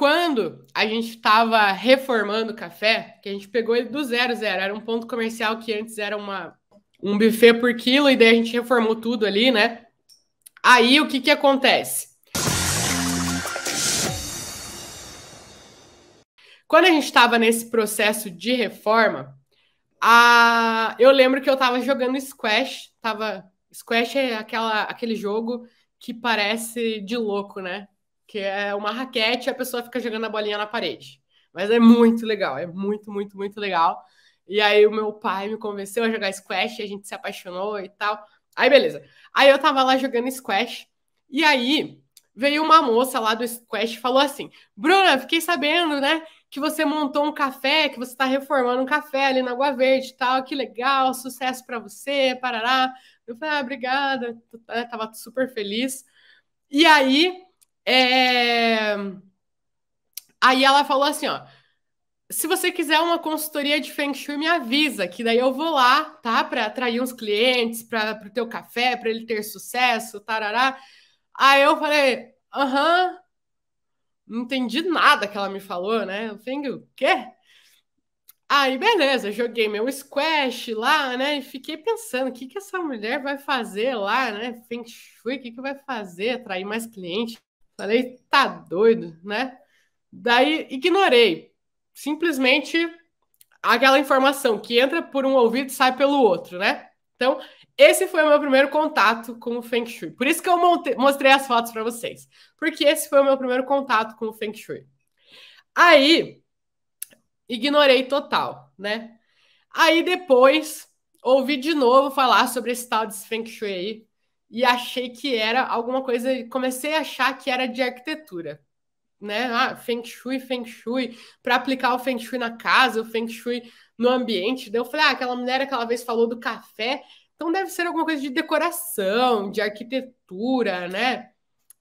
quando a gente estava reformando o café, que a gente pegou ele do zero, era um ponto comercial que antes era um buffet por quilo, e daí a gente reformou tudo ali, né? Aí o que acontece? Quando a gente estava nesse processo de reforma, eu lembro que eu estava jogando Squash. Squash é aquele jogo que parece de louco, né? Que é uma raquete e a pessoa fica jogando a bolinha na parede. Mas é muito legal, é muito, muito, muito legal. E aí o meu pai me convenceu a jogar Squash, e a gente se apaixonou e tal. Aí beleza. Aí eu tava lá jogando Squash, e aí veio uma moça lá do Squash e falou assim: Bruna, fiquei sabendo, né, que você montou um café, que você está reformando um café ali na Água Verde e tal, que legal, sucesso para você, parará. Eu falei, obrigada, eu tava super feliz. E aí, aí ela falou assim, ó, se você quiser uma consultoria de Feng Shui, me avisa, que daí eu vou lá, tá, para atrair uns clientes para o teu café, para ele ter sucesso, tarará. Aí eu falei, aham, não entendi nada que ela me falou, né? Eu falei, o quê? Aí, beleza, joguei meu squash lá, né? E fiquei pensando, o que essa mulher vai fazer lá, né? Feng Shui, o que vai fazer? Atrair mais cliente? Falei, tá doido, né? Daí, ignorei. Simplesmente aquela informação que entra por um ouvido e sai pelo outro, né? Então, esse foi o meu primeiro contato com o Feng Shui. Por isso que eu mostrei as fotos para vocês. Porque esse foi o meu primeiro contato com o Feng Shui. Aí, ignorei total, né? Aí depois ouvi de novo falar sobre esse tal de Feng Shui aí e achei que era alguma coisa, comecei a achar que era de arquitetura, né? Ah, Feng Shui, para aplicar o Feng Shui na casa, o Feng Shui no ambiente. Daí eu falei, aquela mulher aquela vez falou do café, então deve ser alguma coisa de decoração, de arquitetura, né?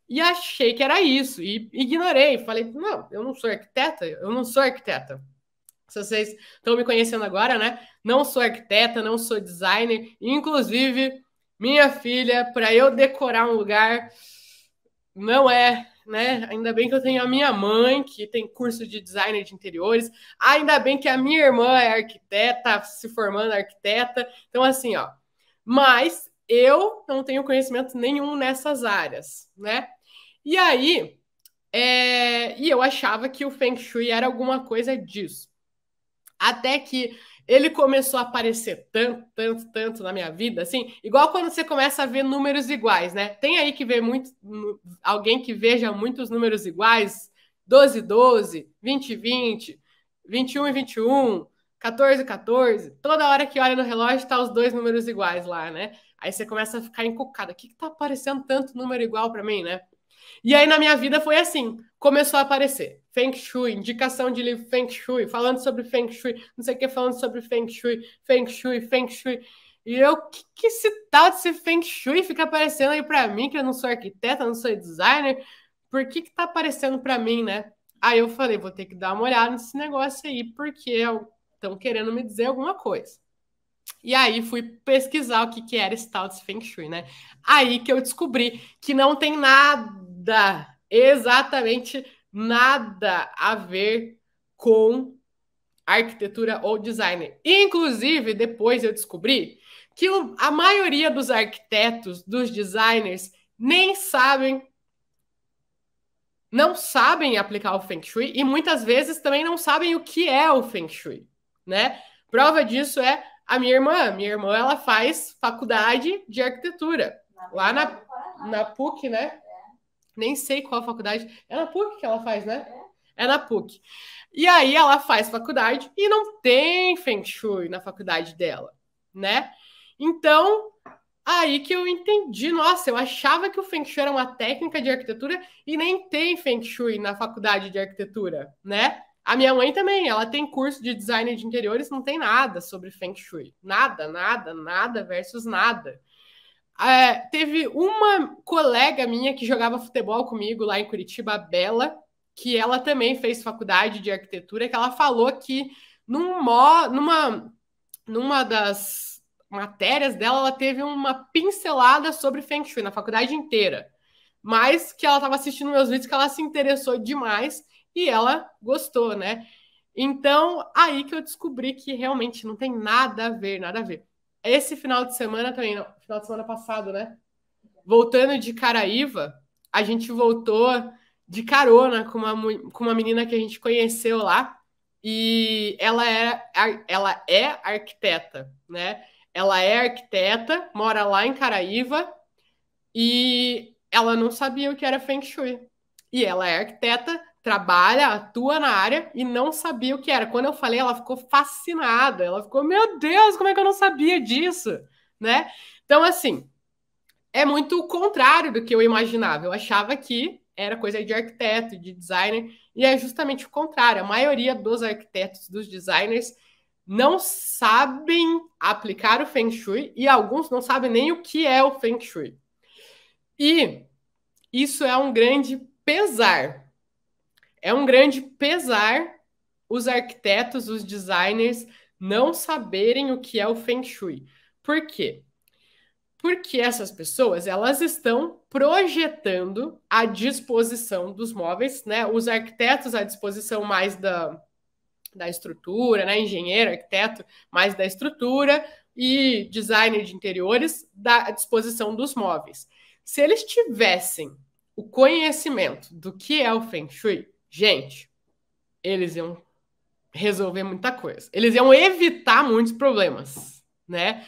E achei que era isso, e ignorei. Falei, não, eu não sou arquiteta, eu não sou arquiteta. Se vocês estão me conhecendo agora, né? Não sou arquiteta, não sou designer. Inclusive, minha filha, para eu decorar um lugar, não é, né? Ainda bem que eu tenho a minha mãe, que tem curso de designer de interiores. Ainda bem que a minha irmã é arquiteta, se formando arquiteta. Então, assim, ó. Mas eu não tenho conhecimento nenhum nessas áreas, né? E aí, e eu achava que o Feng Shui era alguma coisa disso. Até que ele começou a aparecer tanto, tanto, tanto na minha vida, assim, igual quando você começa a ver números iguais, né? Tem aí que ver muito, alguém que veja muitos números iguais, 12, 12, 20, 20, 21 e 21, 14, 14. Toda hora que olha no relógio, tá os dois números iguais lá, né? Aí você começa a ficar encucado. O que tá aparecendo tanto número igual para mim, né? E aí na minha vida foi assim, começou a aparecer Feng Shui, indicação de livro Feng Shui, falando sobre Feng Shui, não sei o que, falando sobre Feng Shui, Feng Shui, Feng Shui. E eu, que esse tal desse Feng Shui fica aparecendo aí pra mim, que eu não sou arquiteta, não sou designer, por que tá aparecendo pra mim, né? Aí eu falei, vou ter que dar uma olhada nesse negócio aí, porque estão querendo me dizer alguma coisa. E aí fui pesquisar o que era esse tal de Feng Shui, né? Aí que eu descobri que não tem nada, exatamente nada a ver com arquitetura ou designer. Inclusive, depois eu descobri que a maioria dos arquitetos, dos designers, nem sabem, não sabem aplicar o Feng Shui e muitas vezes também não sabem o que é o Feng Shui, né? Prova disso é a minha irmã. Minha irmã, ela faz faculdade de arquitetura lá na PUC, né? Nem sei qual faculdade. É na PUC que ela faz, né? É na PUC. E aí ela faz faculdade e não tem Feng Shui na faculdade dela, né? Então, aí que eu entendi, nossa, eu achava que o Feng Shui era uma técnica de arquitetura e nem tem Feng Shui na faculdade de arquitetura, né? A minha mãe também, ela tem curso de design de interiores, não tem nada sobre Feng Shui. Nada, nada, nada versus nada. Teve uma colega minha que jogava futebol comigo lá em Curitiba, a Bela, que ela também fez faculdade de arquitetura, que ela falou que numa das matérias dela, ela teve uma pincelada sobre Feng Shui na faculdade inteira. Mas que ela estava assistindo meus vídeos, que ela se interessou demais e ela gostou, né? Então, aí que eu descobri que realmente não tem nada a ver, nada a ver. Esse final de semana também, não, final de semana passado, né? Voltando de Caraíva, a gente voltou de carona com uma menina que a gente conheceu lá e ela é arquiteta, né? Ela é arquiteta, mora lá em Caraíva e ela não sabia o que era Feng Shui. E ela é arquiteta, trabalha, atua na área e não sabia o que era. Quando eu falei, ela ficou fascinada. Ela ficou, meu Deus, como é que eu não sabia disso? Né? Então, assim, é muito o contrário do que eu imaginava. Eu achava que era coisa de arquiteto, de designer, e é justamente o contrário. A maioria dos arquitetos, dos designers, não sabem aplicar o Feng Shui e alguns não sabem nem o que é o Feng Shui. E isso é um grande pesar. É um grande pesar os arquitetos, os designers não saberem o que é o Feng Shui. Por quê? Porque essas pessoas, elas estão projetando a disposição dos móveis, né? Os arquitetos à disposição mais da estrutura, né? Engenheiro, arquiteto, mais da estrutura e designer de interiores da disposição dos móveis. Se eles tivessem o conhecimento do que é o Feng Shui, gente, eles iam resolver muita coisa. Eles iam evitar muitos problemas, né?